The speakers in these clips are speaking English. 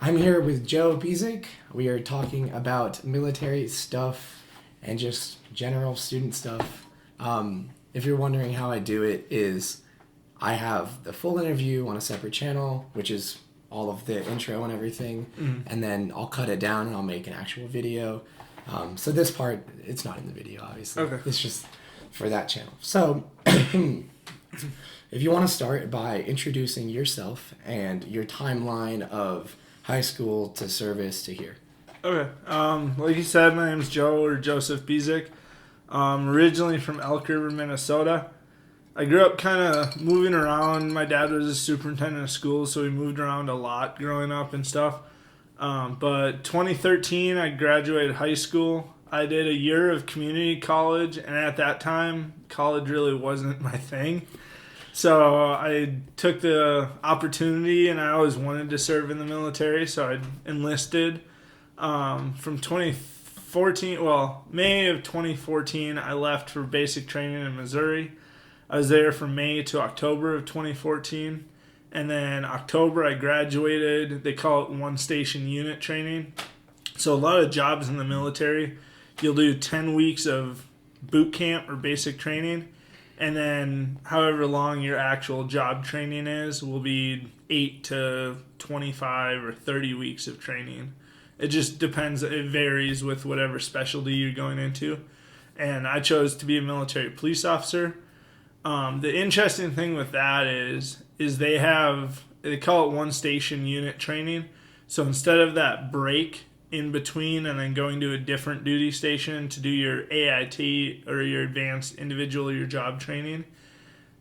I'm here with Joe Bezek. We are talking about military stuff and just general student stuff. If you're wondering how I do it, is I have the full interview on a separate channel, which is all of the intro and everything, and then I'll cut it down and I'll make an actual video. So this part, it's not in the video, obviously. Okay. It's just for that channel. So if you want to start by introducing yourself and your timeline of high school to service to here. Okay. Like you said, my name's Joe or Joseph Bezek. Originally from Elk River, Minnesota. I grew up kind of moving around. My dad was a superintendent of schools, so we moved around a lot growing up and stuff. But 2013, I graduated high school. I did a year of community college, and at that time, college really wasn't my thing. So I took the opportunity, and I always wanted to serve in the military, so I enlisted. From 2014, May of 2014, I left for basic training in Missouri. I was there from May to October of 2014. And then October, I graduated. They call it one station unit training. So a lot of jobs in the military, you'll do 10 weeks of boot camp or basic training. And then however long your actual job training is will be 8 to 25 or 30 weeks of training. It just depends. It varies with whatever specialty you're going into. And I chose to be a military police officer. The interesting thing with that is they call it one station unit training. So instead of that break in between and then going to a different duty station to do your AIT or your advanced individual or your job training,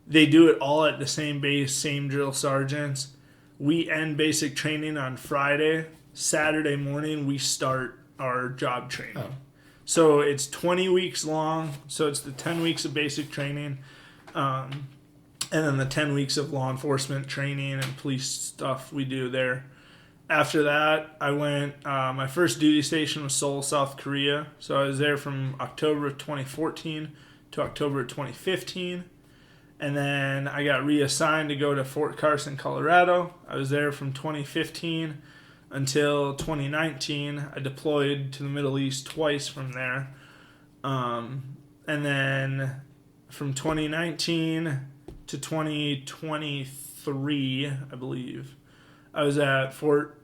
they do it all at the same base, same drill sergeants. We end basic training on Friday. Saturday morning, we start our job training. Oh. So it's 20 weeks long. So it's the 10 weeks of basic training. And then the 10 weeks of law enforcement training and police stuff we do there. After that, I went, my first duty station was Seoul, South Korea. So I was there from October of 2014 to October of 2015. And then I got reassigned to go to Fort Carson, Colorado. I was there from 2015 until 2019. I deployed to the Middle East twice from there. And then from 2019 to 2023, I believe, I was at Fort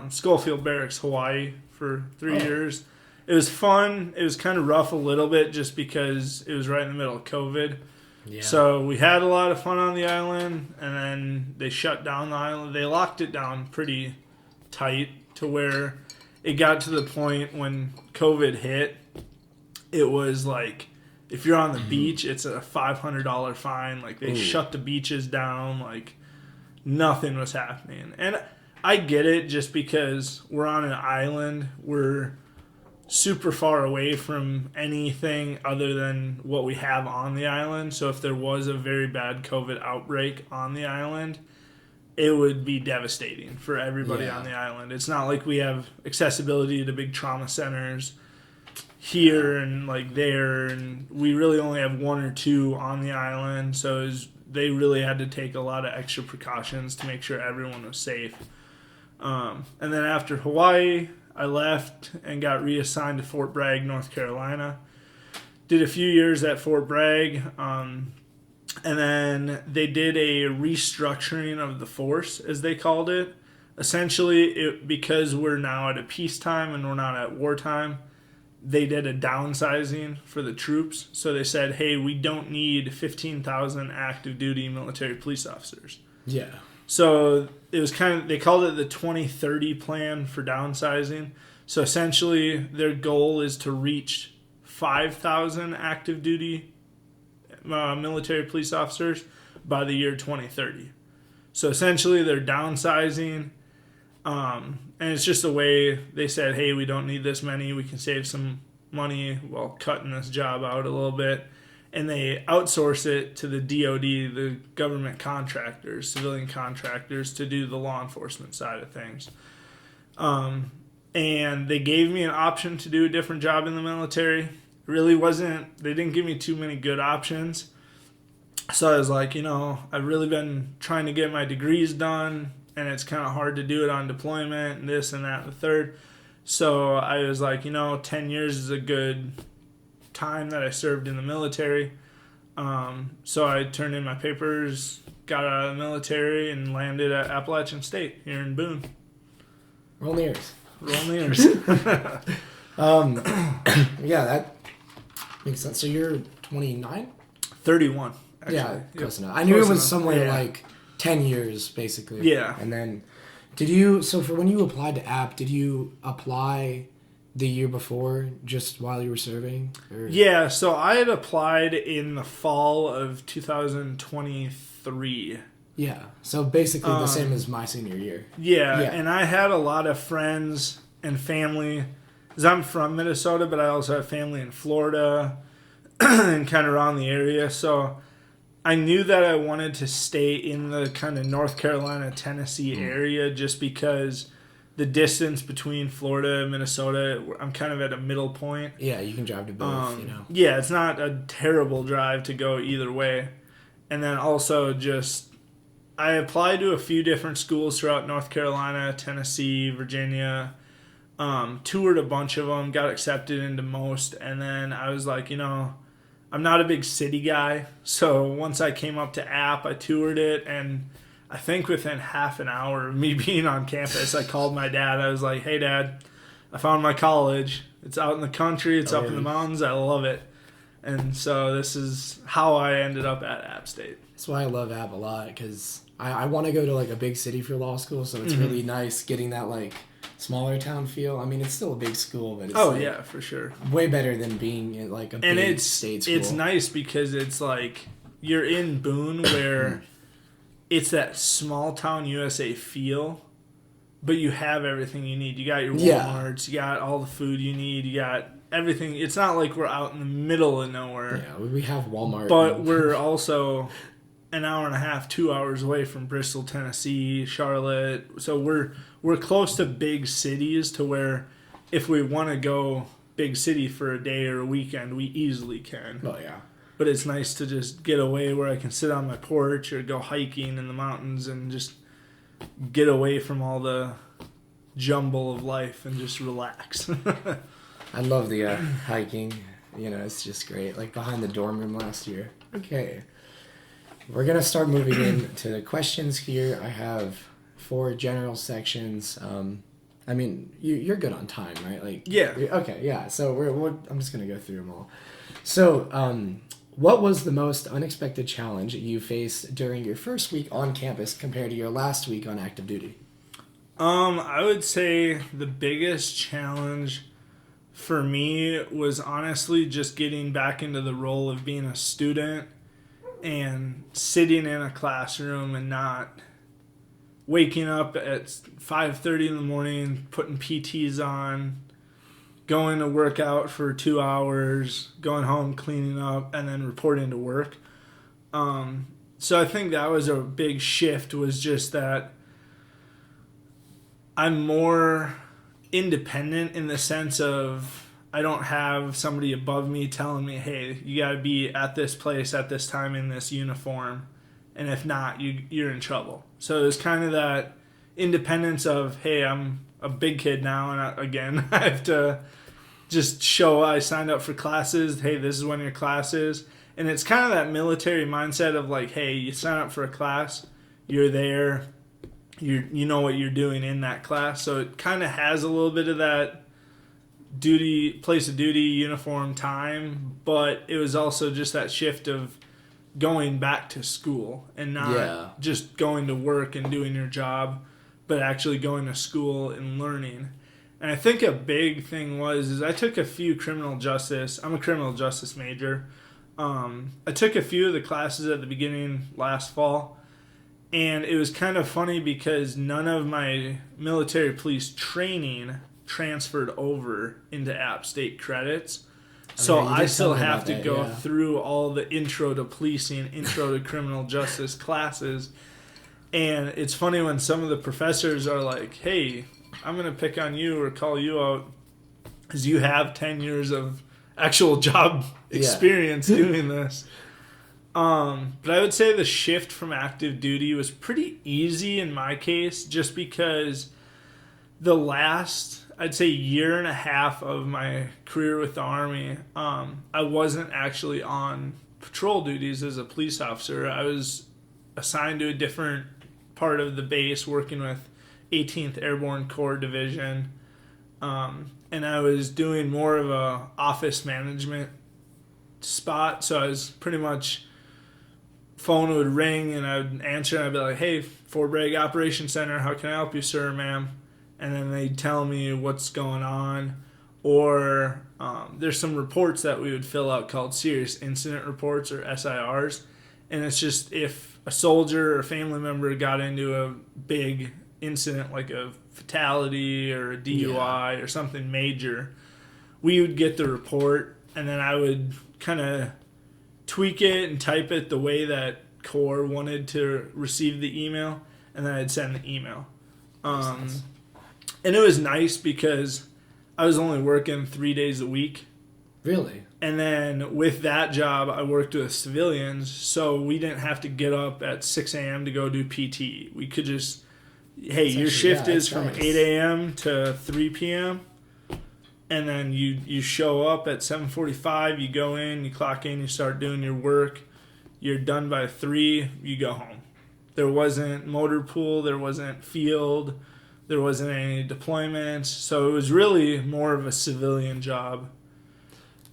Schofield Barracks, Hawaii for 3 years. It was fun. It was kind of rough a little bit just because it was right in the middle of COVID. Yeah. So we had a lot of fun on the island, and then they shut down the island. They locked it down pretty tight to where it got to the point when COVID hit, it was like, if you're on the beach, it's a $500 fine. Like, they shut the beaches down. Like, nothing was happening. And I get it just because we're on an island. We're super far away from anything other than what we have on the island. So if there was a very bad COVID outbreak on the island, it would be devastating for everybody on the island. It's not like we have accessibility to big trauma centers here and like there, and we really only have one or two on the island, so they really had to take a lot of extra precautions to make sure everyone was safe. And then after Hawaii, I left and got reassigned to Fort Bragg, North Carolina. Did a few years at Fort Bragg, and then they did a restructuring of the force, as they called it. Essentially, because we're now at a peacetime and we're not at wartime, they did a downsizing for the troops. So they said, hey, we don't need 15,000 active duty military police officers. Yeah. So it was they called it the 2030 plan for downsizing. So essentially their goal is to reach 5,000 active duty military police officers by the year 2030. So essentially they're downsizing. And it's just a way they said, hey, we don't need this many. We can save some money while cutting this job out a little bit. And they outsource it to the DOD, the government contractors, civilian contractors, to do the law enforcement side of things. And they gave me an option to do a different job in the military. Really wasn't, they didn't give me too many good options. So I was like, I've really been trying to get my degrees done, and it's kind of hard to do it on deployment and this and that and the third. So I was like, 10 years is a good time that I served in the military. So I turned in my papers, got out of the military, and landed at Appalachian State here in Boone. Roll ears. Roll ears. Yeah, that makes sense. So you're 29? 31, actually. Yeah, close enough. I knew it was somewhere like 10 years, basically. Yeah. And then, so for when you applied to App, did you apply the year before, just while you were serving? Or? Yeah, so I had applied in the fall of 2023. Yeah, so basically the same as my senior year. Yeah, and I had a lot of friends and family, because I'm from Minnesota, but I also have family in Florida and kind of around the area. So I knew that I wanted to stay in the kind of North Carolina, Tennessee area just because the distance between Florida and Minnesota, I'm kind of at a middle point. Yeah, you can drive to both, Yeah, it's not a terrible drive to go either way. And then also I applied to a few different schools throughout North Carolina, Tennessee, Virginia, toured a bunch of them, got accepted into most, and then I was like, I'm not a big city guy, so once I came up to App, I toured it, and I think within half an hour of me being on campus, I called my dad. I was like, hey, Dad, I found my college. It's out in the country. It's up in the mountains. I love it. And so this is how I ended up at App State. That's why I love App a lot, because I want to go to like a big city for law school, so it's really nice getting that like smaller town feel. I mean, it's still a big school, but it's yeah, for sure. Way better than being in like a big state school. It's nice because it's like you're in Boone where it's that small town USA feel, but you have everything you need. You got your Walmarts, you got all the food you need, you got everything. It's not like we're out in the middle of nowhere. Yeah, we have Walmart. But we're also an hour and a half, 2 hours away from Bristol, Tennessee, Charlotte. So we're close to big cities to where if we want to go big city for a day or a weekend, we easily can. Oh, yeah. But it's nice to just get away where I can sit on my porch or go hiking in the mountains and just get away from all the jumble of life and just relax. I love the hiking. It's just great. Like behind the dorm room last year. Okay. We're going to start moving into the questions here. I have 4 general sections. I mean, you're good on time, right? Like yeah. Okay, yeah. So I'm just going to go through them all. So, what was the most unexpected challenge you faced during your first week on campus compared to your last week on active duty? I would say the biggest challenge for me was honestly just getting back into the role of being a student and sitting in a classroom and not waking up at 5:30 in the morning, putting PTs on, going to work out for 2 hours, going home, cleaning up, and then reporting to work. So I think that was a big shift, was just that I'm more independent in the sense of I don't have somebody above me telling me, hey, you got to be at this place at this time in this uniform, and if not, you're in trouble. So there's kind of that independence of, hey, I'm a big kid now, and I have to just show I signed up for classes. Hey, this is when your class is. And it's kind of that military mindset of like, hey, you sign up for a class, you're there, you know what you're doing in that class. So it kind of has a little bit of that place of duty, uniform time, but it was also just that shift of going back to school and not just going to work and doing your job, but actually going to school and learning. And I think a big thing is I took a few criminal justice. I'm a criminal justice major. I took a few of the classes at the beginning last fall, and it was kind of funny because none of my military police training transferred over into App State credits. So I still have to go through all the intro to policing, intro to criminal justice classes. And it's funny when some of the professors are like, hey, I'm going to pick on you or call you out because you have 10 years of actual job experience doing this. But I would say the shift from active duty was pretty easy in my case, just because the last, I'd say, year and a half of my career with the Army, I wasn't actually on patrol duties as a police officer. I was assigned to a different part of the base working with 18th Airborne Corps Division, and I was doing more of a office management spot, so I was pretty much, phone would ring and I would answer and I'd be like, hey, Fort Bragg Operations Center, how can I help you, sir, ma'am? And then they'd tell me what's going on. Or there's some reports that we would fill out called serious incident reports, or SIRs. And it's just if a soldier or family member got into a big incident like a fatality or a DUI or something major, we would get the report and then I would kind of tweak it and type it the way that Corps wanted to receive the email, and then I'd send the email. And it was nice because I was only working 3 days a week. Really? And then with that job, I worked with civilians, so we didn't have to get up at 6 a.m. to go do PT. We could just, hey, your shift is from 8 a.m. to 3 p.m., and then you show up at 7:45, you go in, you clock in, you start doing your work. You're done by 3, you go home. There wasn't motor pool, there wasn't field, there wasn't any deployments. So it was really more of a civilian job.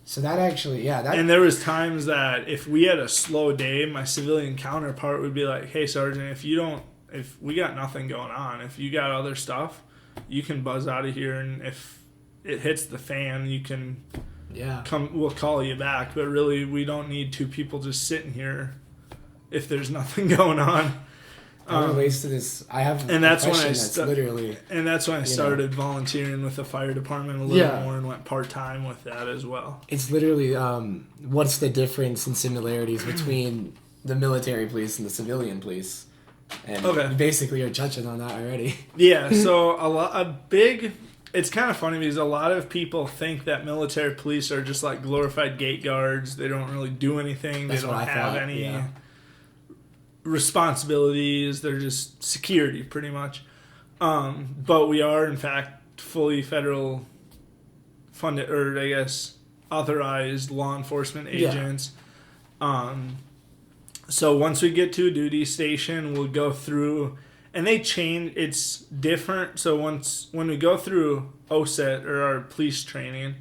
So that actually, And there was times that if we had a slow day, my civilian counterpart would be like, hey, Sergeant, if we got nothing going on, if you got other stuff, you can buzz out of here, and if it hits the fan, you can come, we'll call you back. But really, we don't need 2 people just sitting here if there's nothing going on. Relates to this. I have, and that's when I started volunteering with the fire department a little more and went part-time with that as well. It's literally what's the difference and similarities between the military police and the civilian police? And you basically are touching on that already. Yeah, so it's kind of funny because a lot of people think that military police are just like glorified gate guards. They don't really do anything. They don't have any responsibilities. They're just security, pretty much. But we are, in fact, fully federal funded, or I guess authorized law enforcement agents. So once we get to a duty station, we'll go through, and they change. It's different. So when we go through OSET, or our police training,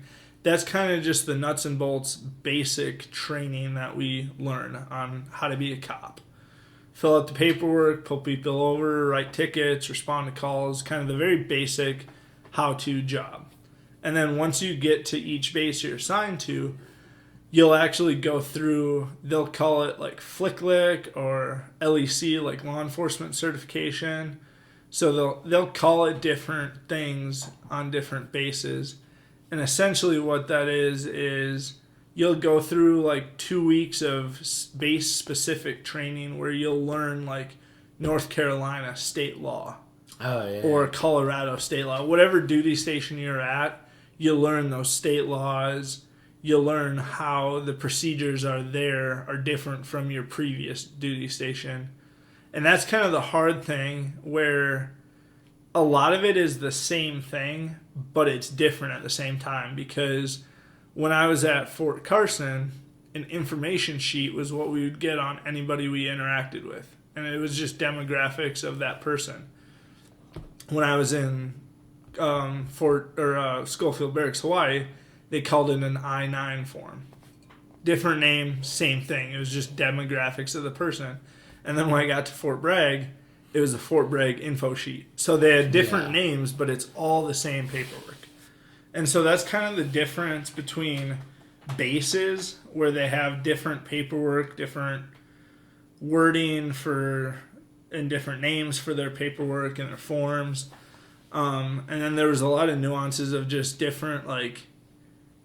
that's kind of just the nuts and bolts basic training that we learn on how to be a cop. Fill out the paperwork, pull people over, write tickets, respond to calls, kind of the very basic how-to job. And then once you get to each base you're assigned to, you'll actually go through, they'll call it like FLICLIC or LEC, like law enforcement certification. So they'll call it different things on different bases. And essentially what that is you'll go through like 2 weeks of base-specific training where you'll learn like North Carolina state law or Colorado state law. Whatever duty station you're at, you'll learn those state laws. You'll learn how the procedures are different from your previous duty station. And that's kind of the hard thing, where a lot of it is the same thing, but it's different at the same time. Because when I was at Fort Carson, an information sheet was what we would get on anybody we interacted with. And it was just demographics of that person. When I was in Schofield Barracks, Hawaii, they called it an I-9 form. Different name, same thing. It was just demographics of the person. And then when I got to Fort Bragg, it was a Fort Bragg info sheet. So they had different names, but it's all the same paperwork. And so that's kind of the difference between bases, where they have different paperwork, different wording and different names for their paperwork and their forms. And then there was a lot of nuances of just different, like,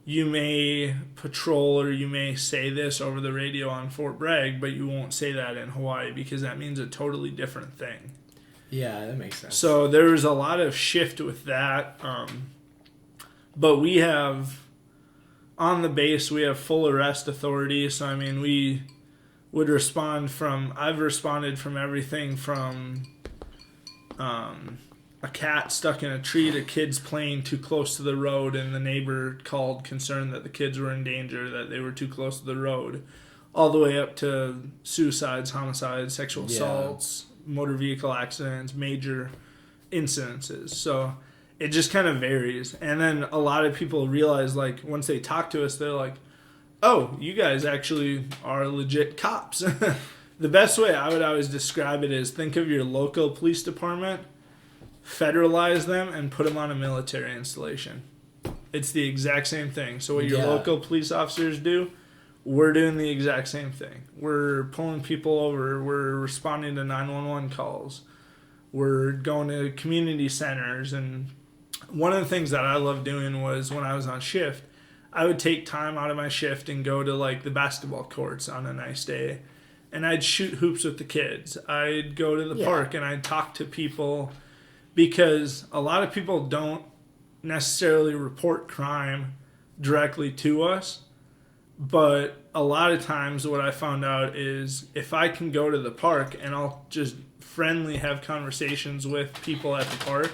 you may patrol or you may say this over the radio on Fort Bragg, but you won't say that in Hawaii because that means a totally different thing. Yeah, that makes sense. So there was a lot of shift with that. But we have, on the base, we have full arrest authority. So, I mean, would respond from, I've responded from everything from a cat stuck in a tree to kids playing too close to the road and the neighbor called concerned that the kids were in danger, that they were too close to the road, all the way up to suicides, homicides, sexual assaults, motor vehicle accidents, major incidences. So it just kind of varies. And then a lot of people realize, like, once they talk to us, they're like, oh, you guys actually are legit cops. The best way I would always describe it is, think of your local police department, federalize them, and put them on a military installation. It's the exact same thing. So what your local police officers do, we're doing the exact same thing. We're pulling people over. We're responding to 911 calls. We're going to community centers. And one of the things that I loved doing was, when I was on shift, I would take time out of my shift and go to, like, the basketball courts on a nice day. And I'd shoot hoops with the kids. I'd go to the park and I'd talk to people, because a lot of people don't necessarily report crime directly to us. But a lot of times what I found out is, if I can go to the park and I'll just friendly have conversations with people at the park,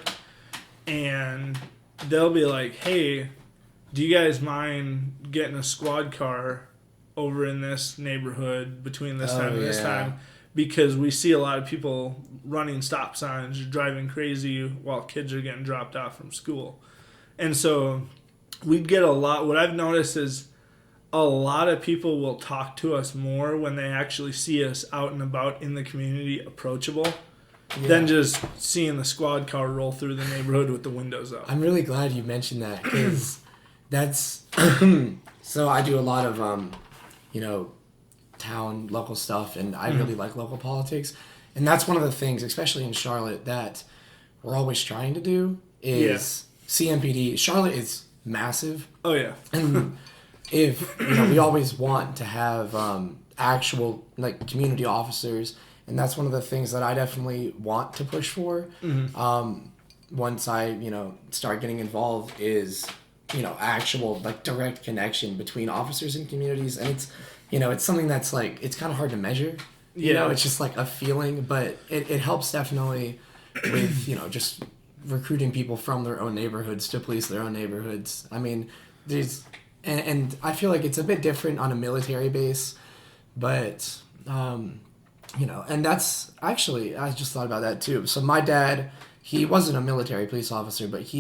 and they'll be like, hey, do you guys mind getting a squad car over in this neighborhood between this time and this time? Because we see a lot of people running stop signs, driving crazy while kids are getting dropped off from school. And so we'd get a lot. What I've noticed is, a lot of people will talk to us more when they actually see us out and about in the community, approachable, than just seeing the squad car roll through the neighborhood with the windows up. I'm really glad you mentioned that, because that's so I do a lot of town local stuff, and I really like local politics, and that's one of the things, especially in Charlotte, that we're always trying to do is CMPD. Charlotte is massive. Oh yeah. And if we always want to have actual, like, community officers, and that's one of the things that I definitely want to push for. Once I start getting involved, is actual, like, direct connection between officers and communities. And it's something that's, like, it's kind of hard to measure. It's just like a feeling, but it helps definitely with just recruiting people from their own neighborhoods to police their own neighborhoods. I mean, there's and I feel like it's a bit different on a military base, but and that's actually, I just thought about that too. So my dad, he wasn't a military police officer, but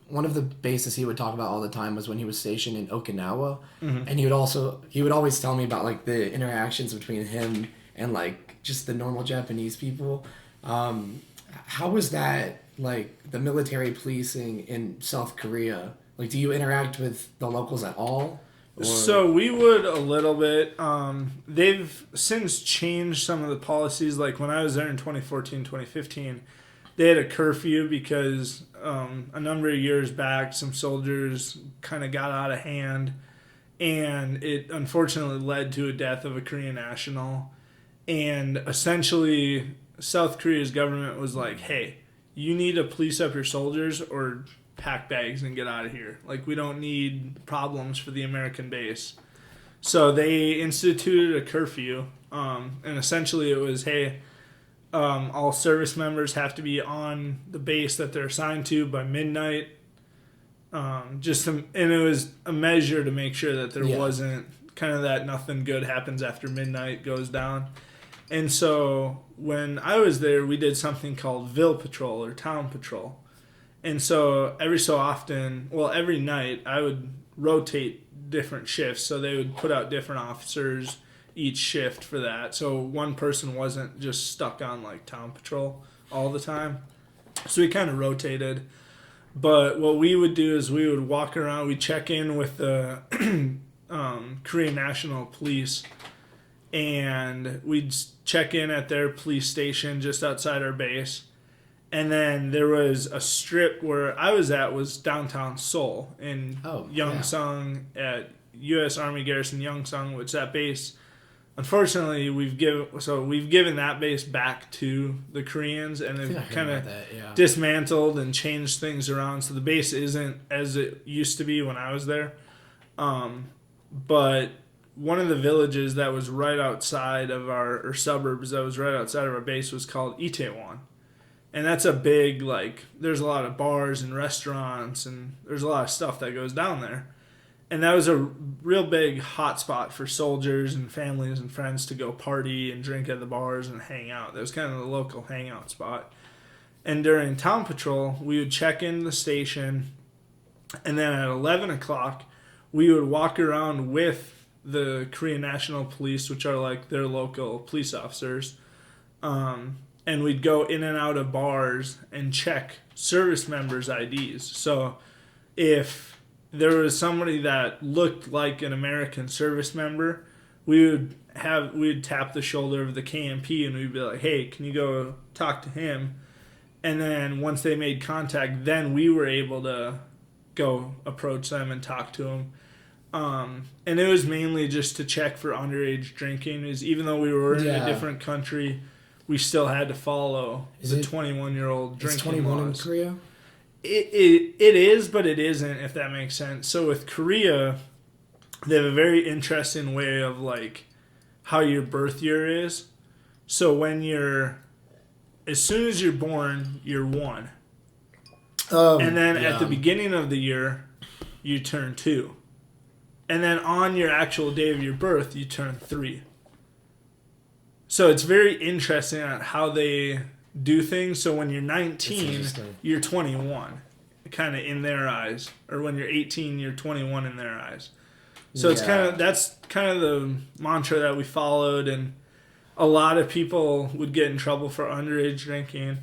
one of the bases he would talk about all the time was when he was stationed in Okinawa. And he would always tell me about, like, the interactions between him and, like, just the normal Japanese people. How was that, like, the military policing in South Korea? Like, do you interact with the locals at all? Or? So we would a little bit. They've since changed some of the policies. Like, when I was there in 2014, 2015, they had a curfew because a number of years back, some soldiers kind of got out of hand, and it unfortunately led to a death of a Korean national. And essentially, South Korea's government was like, hey, you need to police up your soldiers or pack bags and get out of here. Like, we don't need problems for the American base. So they instituted a curfew, and essentially it was, hey, all service members have to be on the base that they're assigned to by midnight. And it was a measure to make sure that there wasn't kind of that nothing good happens after midnight goes down. And so when I was there, we did something called Ville Patrol, or Town Patrol. And so every night, I would rotate different shifts. So they would put out different officers each shift for that. So one person wasn't just stuck on, like, Town Patrol all the time. So we kind of rotated. But what we would do is we would walk around, we'd check in with the Korean National Police, and we'd check in at their police station just outside our base. And then there was a strip where I was at, was downtown Seoul in Yeongseong at U.S. Army Garrison Yeongseong, which that base, unfortunately, we've given that base back to the Koreans, and they've kind of dismantled and changed things around. So the base isn't as it used to be when I was there. But one of the villages that was right outside of or suburbs that was right outside of our base was called Itaewon. And that's a big, like, there's a lot of bars and restaurants, and there's a lot of stuff that goes down there. And that was a real big hot spot for soldiers and families and friends to go party and drink at the bars and hang out. That was kind of the local hangout spot. And during town patrol, we would check in the station, and then at 11 o'clock, we would walk around with the Korean National Police, which are like their local police officers, and we'd go in and out of bars and check service members' IDs. So if there was somebody that looked like an American service member, we'd tap the shoulder of the KMP and we'd be like, hey, can you go talk to him? And then once they made contact, then we were able to go approach them and talk to them. And it was mainly just to check for underage drinking. Is even though we were in a different country, we still had to follow the 21-year-old drinking laws. Is 21 in Korea? It is, but it isn't, if that makes sense. So with Korea, they have a very interesting way of like how your birth year is. So as soon as you're born, you're 1. And then at the beginning of the year, you turn 2. And then on your actual day of your birth, you turn 3. So it's very interesting at how they do things. So when you're 19, you're 21, kind of in their eyes. Or when you're 18, you're 21 in their eyes. So that's kind of the mantra that we followed, and a lot of people would get in trouble for underage drinking.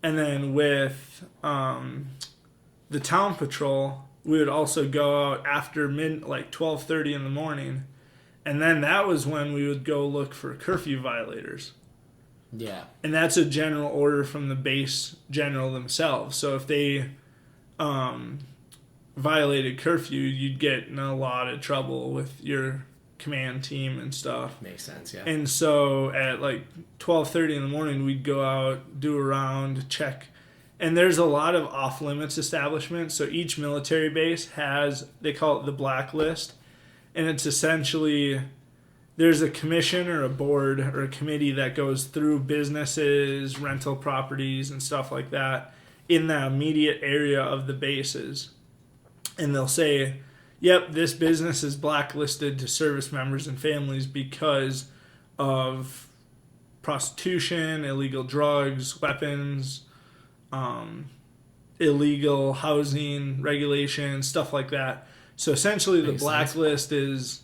And then with the town patrol, we would also go out after 12:30 in the morning, and then that was when we would go look for curfew violators. Yeah. And that's a general order from the base general themselves. So if they violated curfew, you'd get in a lot of trouble with your command team and stuff. Makes sense, yeah. And so at 12:30 in the morning, we'd go out, do a round, check. And there's a lot of off-limits establishments. So each military base has, they call it the blacklist. And it's essentially, there's a commission or a board or a committee that goes through businesses, rental properties, and stuff like that in the immediate area of the bases. And they'll say, yep, this business is blacklisted to service members and families because of prostitution, illegal drugs, weapons, illegal housing regulations, stuff like that. So essentially the blacklist is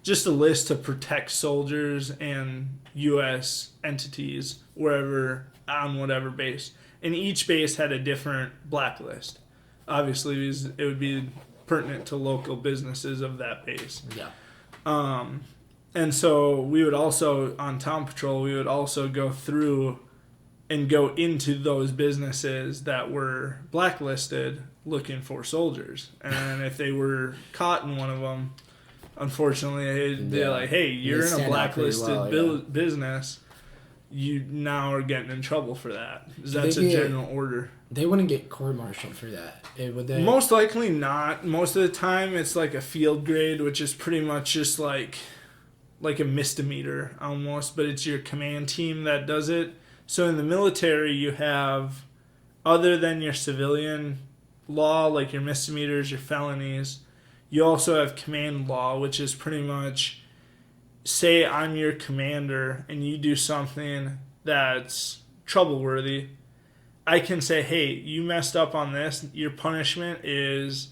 just a list to protect soldiers and U.S. entities on whatever base. And each base had a different blacklist. Obviously, it would be pertinent to local businesses of that base. Yeah. And so we would also, on town patrol, we would also go through and go into those businesses that were blacklisted looking for soldiers. And if they were caught in one of them, unfortunately, they're like, hey, you're in a blacklisted business. You now are getting in trouble for that. That's a general order. They wouldn't get court-martialed for that, would they? Most likely not. Most of the time, it's like a field grade, which is pretty much just like a misdemeanor almost, but it's your command team that does it. So in the military, you have, other than your civilian law, like your misdemeanors, your felonies, you also have command law, which is pretty much, say I'm your commander and you do something that's troubleworthy, I can say, hey, you messed up on this. Your punishment is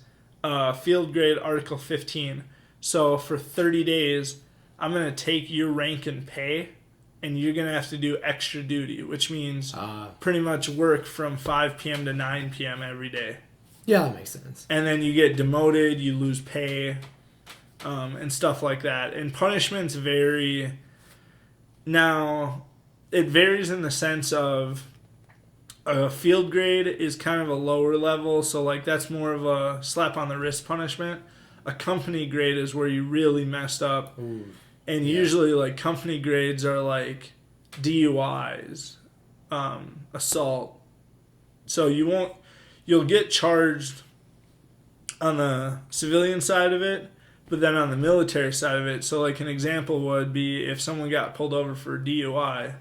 field grade Article 15. So for 30 days, I'm going to take your rank and pay, and you're going to have to do extra duty, which means pretty much work from 5 p.m. to 9 p.m. every day. Yeah, that makes sense. And then you get demoted, you lose pay, and stuff like that. And punishments vary. Now, it varies in the sense of a field grade is kind of a lower level, so that's more of a slap on the wrist punishment. A company grade is where you really messed up. Ooh. And usually, company grades are DUIs, assault. So you'll get charged on the civilian side of it, But then on the military side of it, so like an example would be if someone got pulled over for DUI,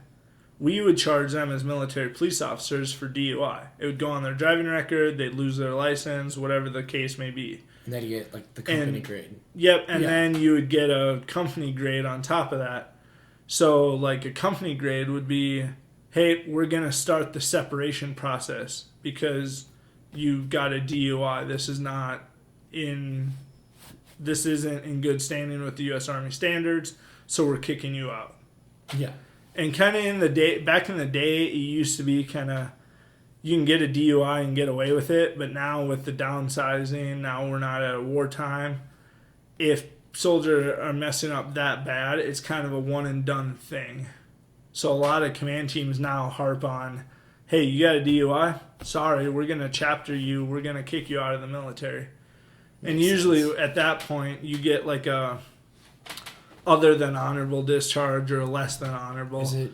we would charge them as military police officers for DUI. It would go on their driving record, they'd lose their license, whatever the case may be. And then you get like the company grade. Yep, and then you would get a company grade on top of that. So like a company grade would be, hey, we're going to start the separation process because you got a DUI. This isn't in good standing with the U.S. Army standards, so we're kicking you out. Yeah. And kind of back in the day, it used to be kind of, you can get a DUI and get away with it, but now with the downsizing, now we're not at wartime. If soldiers are messing up that bad, it's kind of a one and done thing. So a lot of command teams now harp on, hey, you got a DUI? Sorry, we're going to chapter you. We're going to kick you out of the military. And usually at that point, you get like a other than honorable discharge or less than honorable. Is it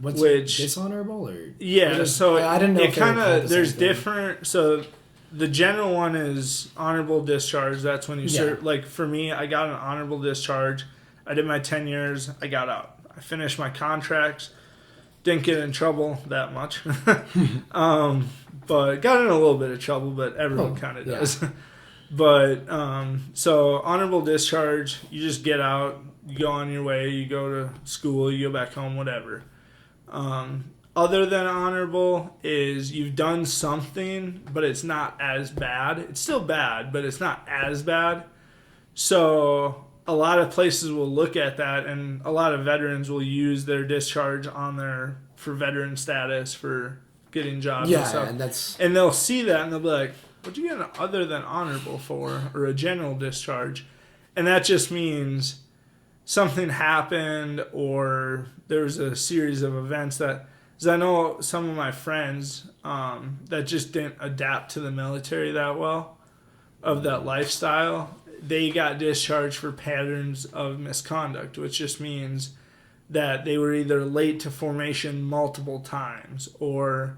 dishonorable or? Yeah, so I didn't know. It kind of there's different. So the general one is honorable discharge. That's when you serve. Like for me, I got an honorable discharge. I did my 10 years. I got out. I finished my contracts. Didn't get in trouble that much, but got in a little bit of trouble. But everyone kind of does. But so honorable discharge, you just get out, you go on your way, you go to school, you go back home, whatever. Other than honorable is you've done something, but it's not as bad. It's still bad, but it's not as bad. So a lot of places will look at that, and a lot of veterans will use their discharge for veteran status for getting jobs and stuff. And they'll see that and they'll be like, what'd you get an other than honorable for, or a general discharge? And that just means something happened, or there was a series of events that, because I know some of my friends that just didn't adapt to the military that well, of that lifestyle, they got discharged for patterns of misconduct, which just means that they were either late to formation multiple times, or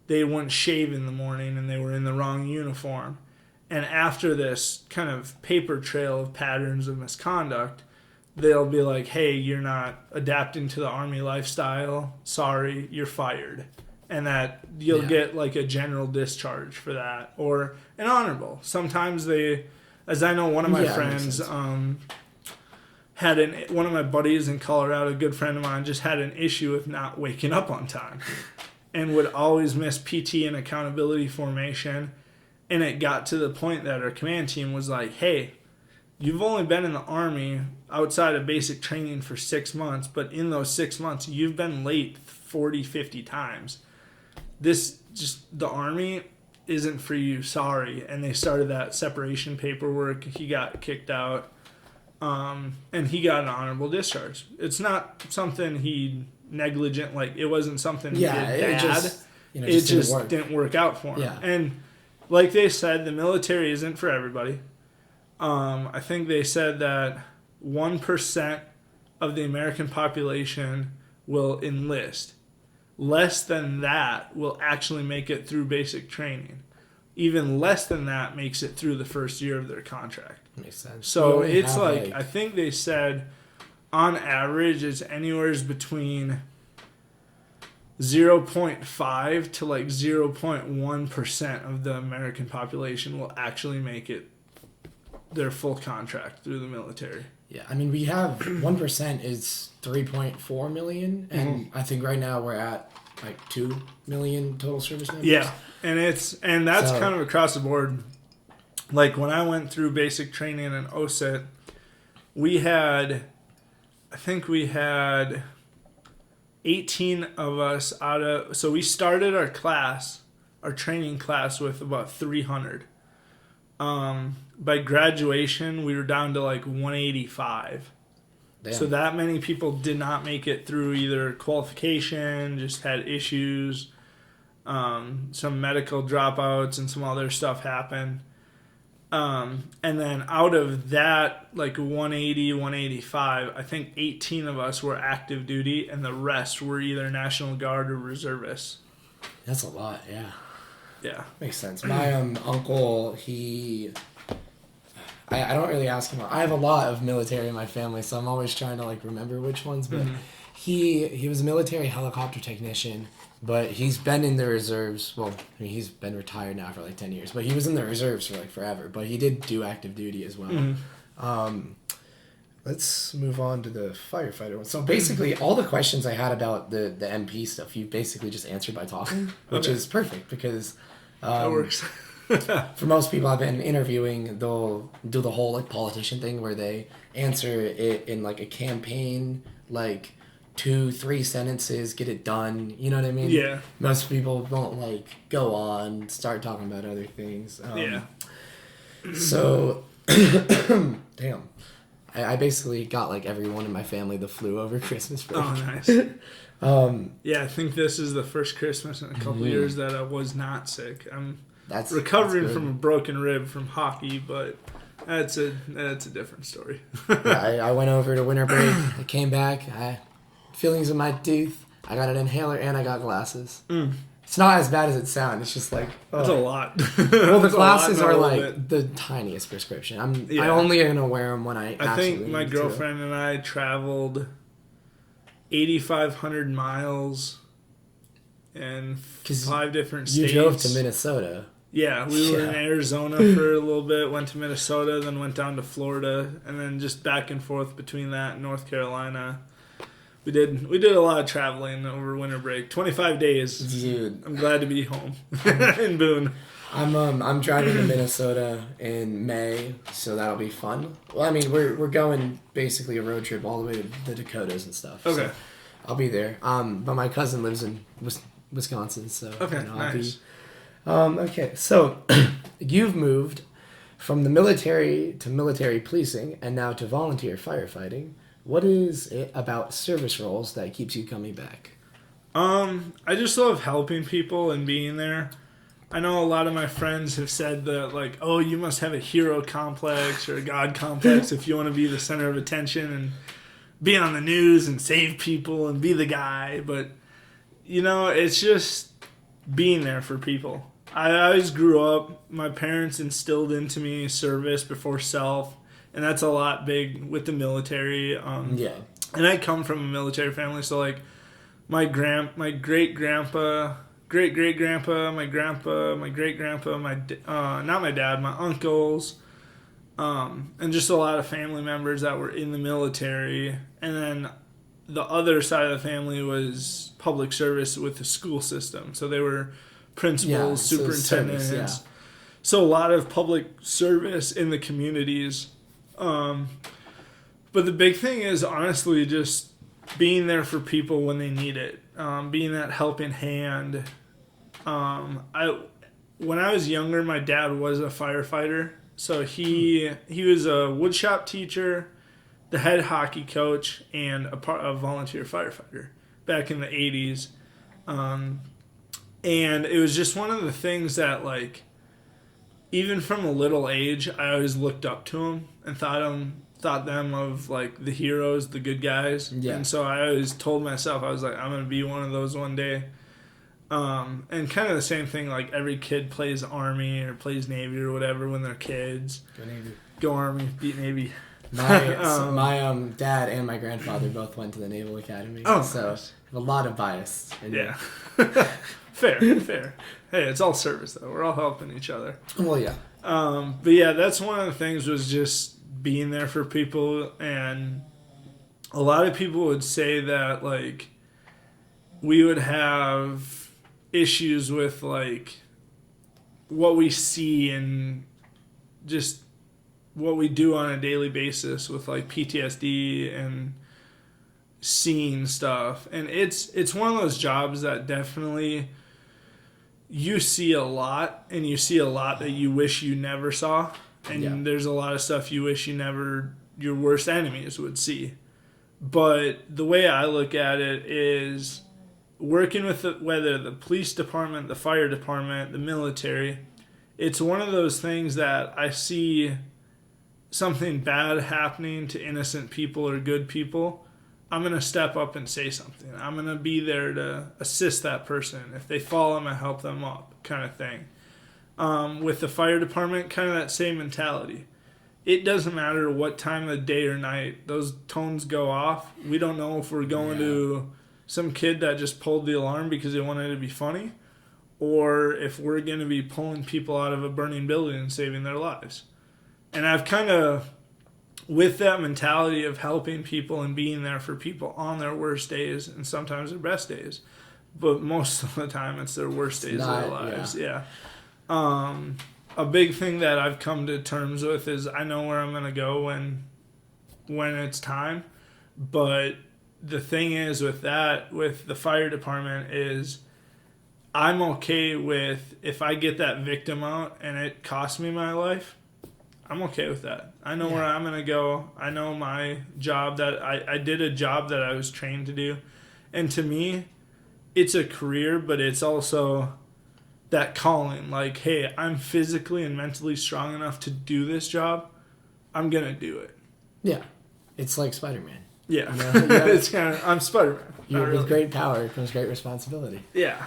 they wouldn't shave in the morning and they were in the wrong uniform. And after this kind of paper trail of patterns of misconduct, they'll be like, hey, you're not adapting to the Army lifestyle. Sorry, you're fired. And that you'll get like a general discharge for that, or an honorable. Sometimes they, as I know, one of my friends one of my buddies in Colorado, a good friend of mine, just had an issue with not waking up on time and would always miss PT and accountability formation. And it got to the point that our command team was like, hey, you've only been in the Army outside of basic training for 6 months, but in those 6 months, you've been late 40, 50 times. The Army isn't for you, sorry. And they started that separation paperwork. He got kicked out, and he got an honorable discharge. It's not something he negligent, like it wasn't something he did bad. It just didn't work out for him. Yeah. And like they said, the military isn't for everybody. I think they said that 1% of the American population will enlist. Less than that will actually make it through basic training. Even less than that makes it through the first year of their contract. Makes sense. So it's like, I think they said on average it's anywhere between 0.5 to like 0.1% of the American population will actually make it their full contract through the military. Yeah, I mean, we have 1% is 3.4 million, and I think right now we're at like 2 million total service members. Yeah, and that's kind of across the board. Like when I went through basic training in OSIT, I think we had 18 of us so we started our training class with about 300. By graduation, we were down to like 185. Damn. So that many people did not make it through either qualification, just had issues, some medical dropouts, and some other stuff happened. And then out of that, like 180, 185, I think 18 of us were active duty, and the rest were either National Guard or reservists. That's a lot, yeah. Yeah. Makes sense. My uncle, I don't really ask him. I have a lot of military in my family, so I'm always trying to like remember which ones. But he was a military helicopter technician, but he's been in the reserves. Well, I mean, he's been retired now for like 10 years, but he was in the reserves for like forever. But he did do active duty as well. Let's move on to the firefighter one. So basically, all the questions I had about the MP stuff, you basically just answered by talking, which is perfect because That works. for most people I've been interviewing, they'll do the whole like politician thing where they answer it in like a campaign, like 2-3 sentences, get it done. You know what I mean? Yeah. Most people won't like go on, start talking about other things. Yeah. So, damn. I basically got like everyone in my family the flu over Christmas break. Oh, nice. Yeah, I think this is the first Christmas in a couple years that I was not sick. I'm recovering from a broken rib from hockey, but that's a different story. Yeah, I went over to winter break. I came back. Feelings in my tooth. I got an inhaler and I got glasses. It's not as bad as it sounds. It's just like... That's a lot. Well, the glasses are like the tiniest prescription. I'm only going to wear them when I think my girlfriend and I traveled 8,500 miles in 5 different states. You drove to Minnesota. Yeah, we were in Arizona for a little bit, went to Minnesota, then went down to Florida, and then just back and forth between that and North Carolina. We did a lot of traveling over winter break. 25 days. Dude. I'm glad to be home in Boone. I'm driving to Minnesota in May, so that'll be fun. Well, I mean, we're going basically a road trip all the way to the Dakotas and stuff. Okay. So I'll be there. But my cousin lives in Wisconsin, so okay, nice. Okay, so you've moved from the military to military policing and now to volunteer firefighting. What is it about service roles that keeps you coming back? I just love helping people and being there. I know a lot of my friends have said that, like, oh, you must have a hero complex or a god complex if you want to be the center of attention and be on the news and save people and be the guy. But, you know, it's just being there for people. I always grew up, my parents instilled into me service before self. And that's a lot big with the military. Yeah. And I come from a military family, so like my great-grandpa, great-great-grandpa, my grandpa, my great-grandpa, not my dad, my uncles, and just a lot of family members that were in the military. And then the other side of the family was public service with the school system. So they were principals, superintendents. Service, So a lot of public service in the communities. But the big thing is honestly just being there for people when they need it, being that helping hand. When I was younger, my dad was a firefighter, so he was a woodshop teacher, the head hockey coach, and a volunteer firefighter back in the 80s. And it was just one of the things that, like, even from a little age, I always looked up to him and thought them of like the heroes, the good guys. Yeah. And so I always told myself, I was like, I'm gonna be one of those one day. And kind of the same thing, like every kid plays Army or plays Navy or whatever when they're kids. Go Navy. Go Army, beat Navy. My dad and my grandfather both went to the Naval Academy. Oh, so nice. I have a lot of bias. Yeah. Fair. Hey, it's all service though. We're all helping each other. Well, yeah. But yeah, that's one of the things was just being there for people, and a lot of people would say that like we would have issues with like what we see and just what we do on a daily basis with like PTSD and seeing stuff. And it's one of those jobs that definitely you see a lot, and you see a lot that you wish you never saw. And there's a lot of stuff you wish your worst enemies would see. But the way I look at it is working with whether the police department, the fire department, the military, it's one of those things that I see something bad happening to innocent people or good people, I'm going to step up and say something. I'm going to be there to assist that person. If they fall, I'm going to help them up, kind of thing. With the fire department, kind of that same mentality. it doesn't matter what time of the day or night, those tones go off. We don't know if we're going to some kid that just pulled the alarm because they wanted to be funny, or if we're going to be pulling people out of a burning building and saving their lives. And I've kind of, with that mentality of helping people and being there for people on their worst days and sometimes their best days, but most of the time it's their worst days of their lives. A big thing that I've come to terms with is I know where I'm going to go when it's time. But the thing is with that, with the fire department, is I'm okay with if I get that victim out and it costs me my life, I'm okay with that. I know where I'm going to go. I know my job that I did a job that I was trained to do. And to me, it's a career, but it's also that calling. Like, hey, I'm physically and mentally strong enough to do this job. I'm going to do it. Yeah. It's like Spider-Man. Yeah. You know, it's kind of, I'm Spider-Man. With great power comes great responsibility. Yeah.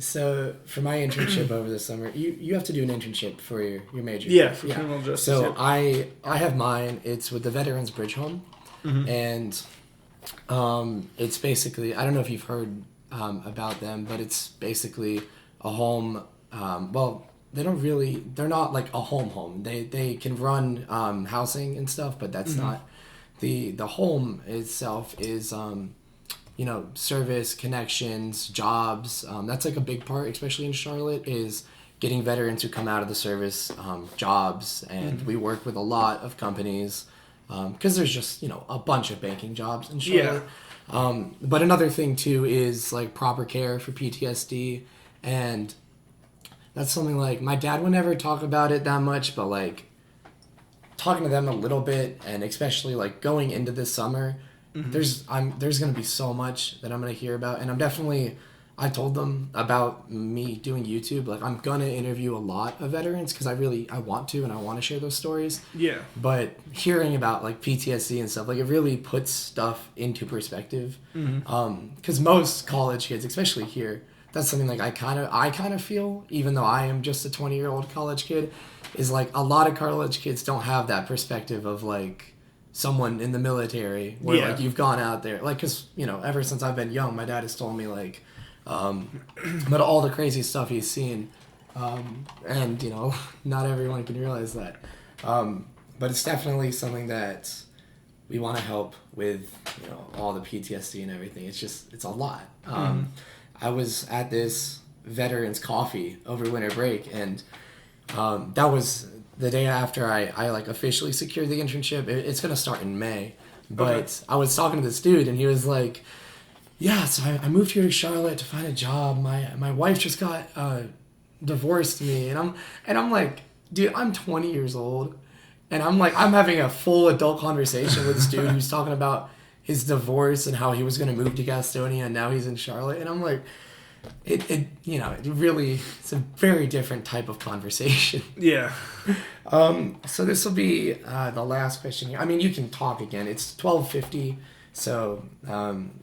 So for my internship over the summer, you have to do an internship for your major. Yeah, for criminal justice. So I have mine. It's with the Veterans Bridge Home, and it's basically, I don't know if you've heard about them, but it's basically a home. Well, they're not like a home. They can run housing and stuff, but that's not the home itself is. Service, connections, jobs. That's like a big part, especially in Charlotte, is getting veterans who come out of the service jobs. And we work with a lot of companies because there's just, a bunch of banking jobs in Charlotte. Yeah. But another thing, too, is like proper care for PTSD. And that's something like my dad would never talk about it that much, but like talking to them a little bit, and especially like going into this summer, there's going to be so much that I'm going to hear about, and I told them about me doing YouTube. Like, I'm going to interview a lot of veterans because I want to, and I want to share those stories. Yeah. But hearing about like PTSD and stuff, like it really puts stuff into perspective. Because most college kids, especially here, that's something like I kind of feel, even though I am just a 20-year-old college kid, is like a lot of college kids don't have that perspective of like someone in the military where like you've gone out there, like, because ever since I've been young, my dad has told me like but all the crazy stuff he's seen, and not everyone can realize that, but it's definitely something that we want to help with, all the PTSD and everything. It's a lot. I was at this veterans coffee over winter break, and that was the day after I like officially secured the internship. It's going to start in May. But I was talking to this dude, and he was like, yeah, so I moved here to Charlotte to find a job. My wife just got divorced me. And I'm like, dude, I'm 20 years old. And I'm having a full adult conversation with this dude who's talking about his divorce and how he was going to move to Gastonia, and now he's in Charlotte. And I'm like, it really, it's a very different type of conversation. Yeah. So this will be the last question here. I mean, you can talk again. It's 12:50. So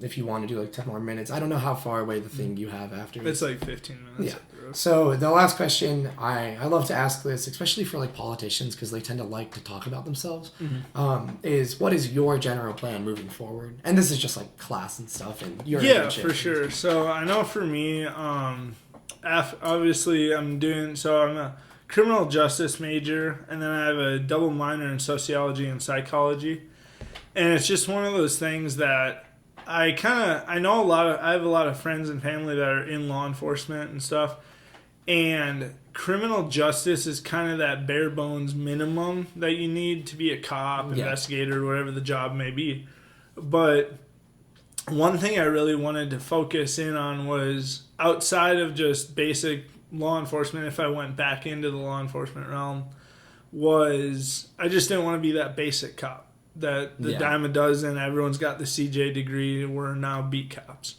if you want to do like 10 more minutes, I don't know how far away the thing you have after. It's like 15 minutes. Yeah. So the last question, I love to ask this, especially for like politicians, because they tend to like to talk about themselves, is what is your general plan moving forward? And this is just like class and stuff and your internship. For sure. So I know for me, obviously I'm a criminal justice major, and then I have a double minor in sociology and psychology. And it's just one of those things that I have a lot of friends and family that are in law enforcement and stuff. And criminal justice is kind of that bare bones minimum that you need to be a cop, investigator, whatever the job may be. But one thing I really wanted to focus in on was outside of just basic law enforcement, if I went back into the law enforcement realm, was I just didn't want to be that basic cop. That the dime a dozen, everyone's got the CJ degree, we're now beat cops.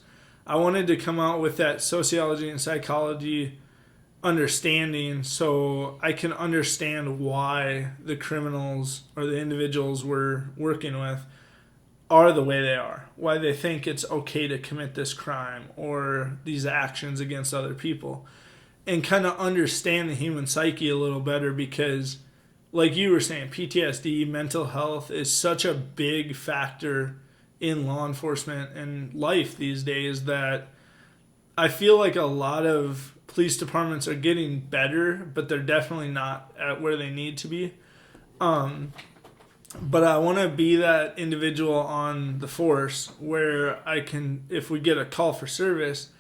I wanted to come out with that sociology and psychology understanding so I can understand why the criminals or the individuals we're working with are the way they are, why they think it's okay to commit this crime or these actions against other people, and kind of understand the human psyche a little better, because like you were saying, PTSD, mental health is such a big factor in law enforcement and life these days that I feel like a lot of police departments are getting better, but they're definitely not at where they need to be. But I want to be that individual on the force where I can, if we get a call for service,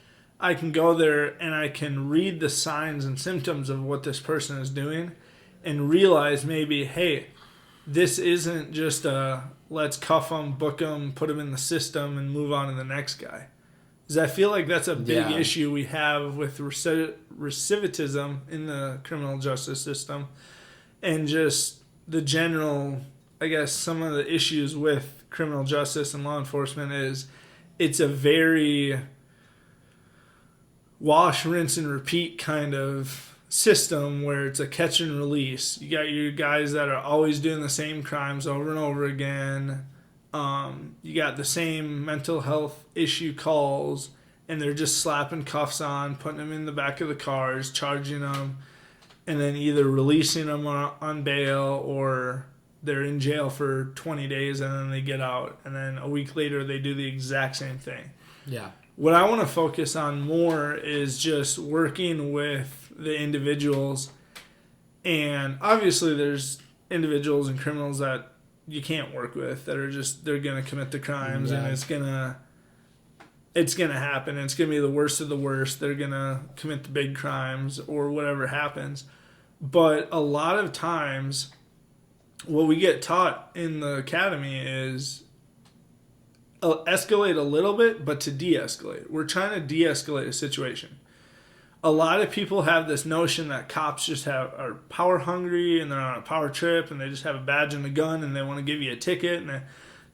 I can go there and I can read the signs and symptoms of what this person is doing and realize maybe, hey, this isn't just a let's cuff them, book them, put them in the system, and move on to the next guy. Because I feel like that's a big issue we have with recidivism in the criminal justice system, and just the general, I guess, some of the issues with criminal justice and law enforcement is it's a very wash, rinse, and repeat kind of system where it's a catch and release. You got your guys that are always doing the same crimes over and over again. You got the same mental health issue calls, and they're just slapping cuffs on, putting them in the back of the cars, charging them, and then either releasing them on bail or they're in jail for 20 days and then they get out. And then a week later, they do the exact same thing. Yeah. What I want to focus on more is just working with the individuals. And obviously there's individuals and criminals that you can't work with that are just, they're going to commit the crimes and it's going to happen. It's going to be the worst of the worst. They're going to commit the big crimes or whatever happens. But a lot of times what we get taught in the academy is escalate a little bit, but to de-escalate. We're trying to de-escalate a situation. A lot of people have this notion that cops just are power hungry and they're on a power trip and they just have a badge and a gun and they want to give you a ticket and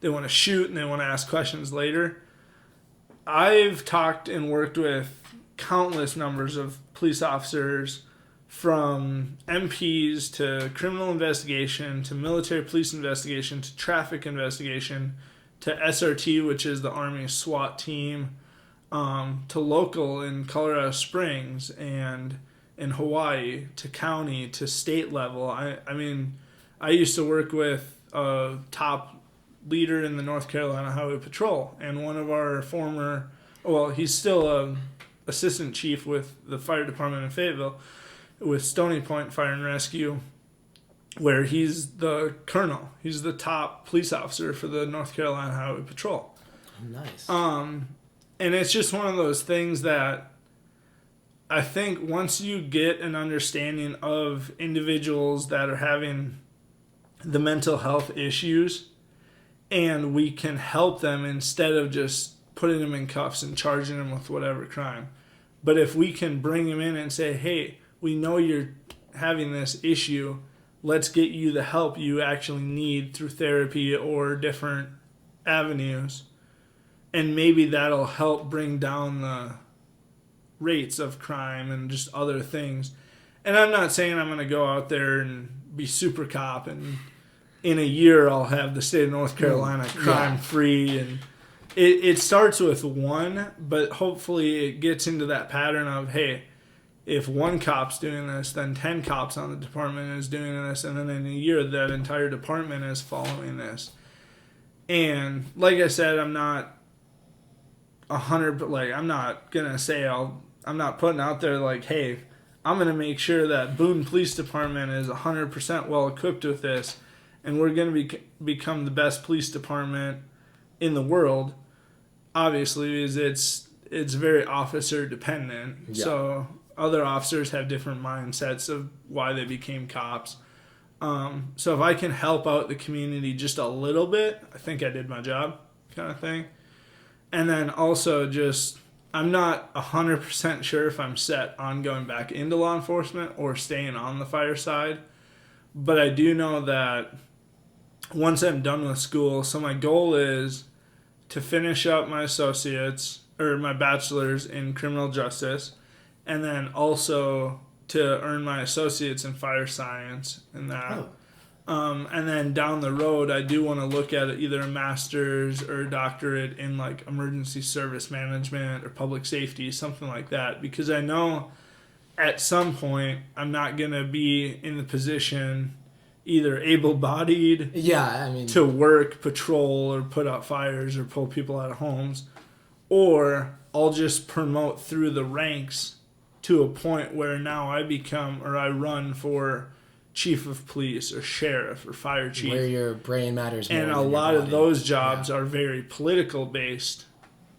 they want to shoot and they want to ask questions later. I've talked and worked with countless numbers of police officers, from MPs to criminal investigation to military police investigation to traffic investigation to SRT, which is the Army SWAT team, to local in Colorado Springs and in Hawaii, to county, to state level. I mean, I used to work with a top leader in the North Carolina Highway Patrol, and one of our former, well, he's still a assistant chief with the fire department in Fayetteville, with Stony Point Fire and Rescue, where he's the colonel. He's the top police officer for the North Carolina Highway Patrol. Nice. And it's just one of those things that I think once you get an understanding of individuals that are having the mental health issues, and we can help them instead of just putting them in cuffs and charging them with whatever crime. But if we can bring them in and say, hey, we know you're having this issue, let's get you the help you actually need through therapy or different avenues. And maybe that'll help bring down the rates of crime and just other things. And I'm not saying I'm going to go out there and be super cop and in a year I'll have the state of North Carolina crime-free. And it starts with one, but hopefully it gets into that pattern of, hey, if one cop's doing this, then 10 cops on the department is doing this, and then in a year that entire department is following this. And like I said, I'm not 100, but like I'm not gonna say I'm not putting out there like, hey, I'm gonna make sure that Boone Police Department is 100% well equipped with this, and we're gonna become the best police department in the world. Obviously, is it's very officer dependent. Yeah. So other officers have different mindsets of why they became cops. So if I can help out the community just a little bit, I think I did my job, kind of thing. And then also just, I'm not 100% sure if I'm set on going back into law enforcement or staying on the fire side. But I do know that once I'm done with school, so my goal is to finish up my associates or my bachelor's in criminal justice, and then also to earn my associates in fire science and that. Oh. And then down the road, I do want to look at either a master's or a doctorate in like emergency service management or public safety, something like that, because I know at some point I'm not going to be in the position, either able-bodied Yeah, I mean, to work, patrol, or put out fires or pull people out of homes, or I'll just promote through the ranks to a point where now I run for chief of police or sheriff or fire chief. where your brain matters more And a than your lot of body. those jobs are very political based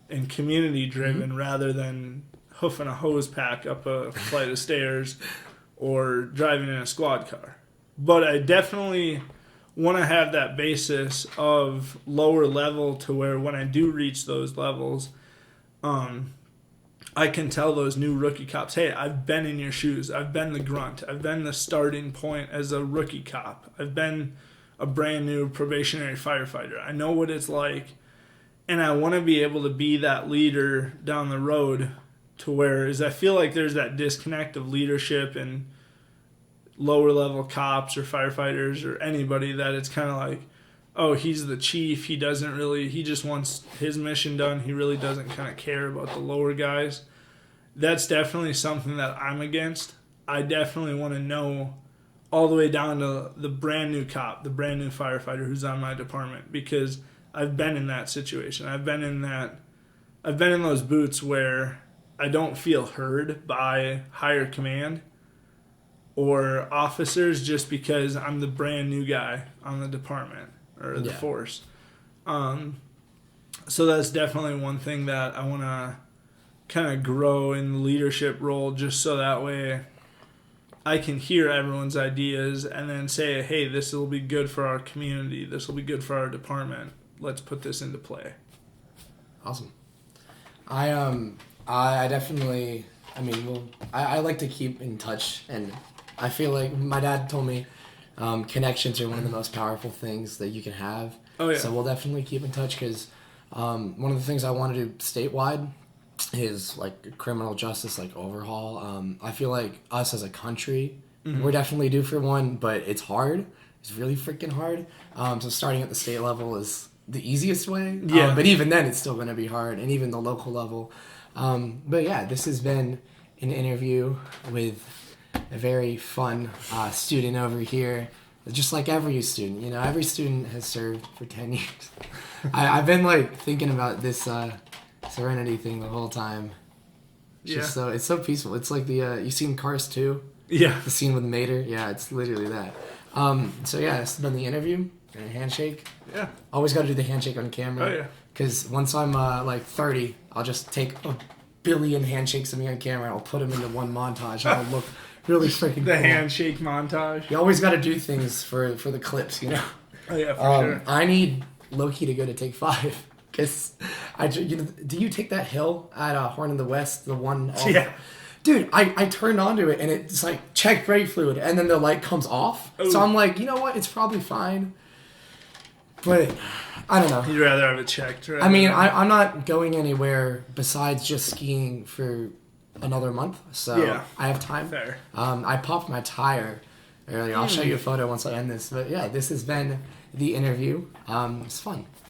and community driven rather than hoofing a hose pack up a flight of stairs or driving in a squad car. But I definitely want to have that basis of lower level to where when I do reach those levels, I can tell those new rookie cops, hey, I've been in your shoes. I've been the grunt. I've been the starting point as a rookie cop. I've been a brand new probationary firefighter. I know what it's like. And I want to be able to be that leader down the road to where is I feel like there's that disconnect of leadership and lower level cops or firefighters or anybody that it's kind of like, oh, he's the chief. He just wants his mission done. He really doesn't kind of care about the lower guys. That's definitely something that I'm against. I definitely want to know all the way down to the brand new cop, the brand new firefighter who's on my department, because I've been in that situation. I've been in those boots where I don't feel heard by higher command or officers just because I'm the brand new guy on the department or the force. So that's definitely one thing that I want to kind of grow in the leadership role, just so that way I can hear everyone's ideas and then say, hey, this will be good for our community. This will be good for our department. Let's put this into play. Awesome. I definitely, I mean, I like to keep in touch, and I feel like my dad told me connections are one of the most powerful things that you can have. Oh, yeah. So we'll definitely keep in touch because one of the things I want to do statewide is like criminal justice, like overhaul. I feel like us as a country, we're definitely due for one, but it's hard. It's really freaking hard. So starting at the state level is the easiest way. Yeah. But even then, it's still going to be hard, and even the local level. But yeah, this has been an interview with a very fun student over here. Just like every student, you know, every student has served for 10 years. I've been like thinking about this Serenity thing the whole time. It's so peaceful. It's like the you seen Cars 2? Yeah. The scene with Mater? Yeah, it's literally that. So yeah, this has been the interview and a handshake. Yeah. Always got to do the handshake on camera. Oh, yeah. Because once I'm like 30, I'll just take a billion handshakes of me on camera and I'll put them into one montage and I'll look really freaking The cool. handshake montage. You always got to do things for the clips, you know? Oh, yeah, for sure. I need Loki to go to take 5. Because, do you take that hill at Horn in the West, the one off? Yeah. Dude, I turned onto it and it's like, check brake fluid, and then the light comes off. Ooh. So I'm like, you know what? It's probably fine. But, I don't know. You'd rather have it checked, right? I mean, I'm not going anywhere besides just skiing for another month. So Yeah. I have time. Fair. I popped my tire earlier. I'll show you a photo once I end this. But yeah, this has been the interview. It's fun.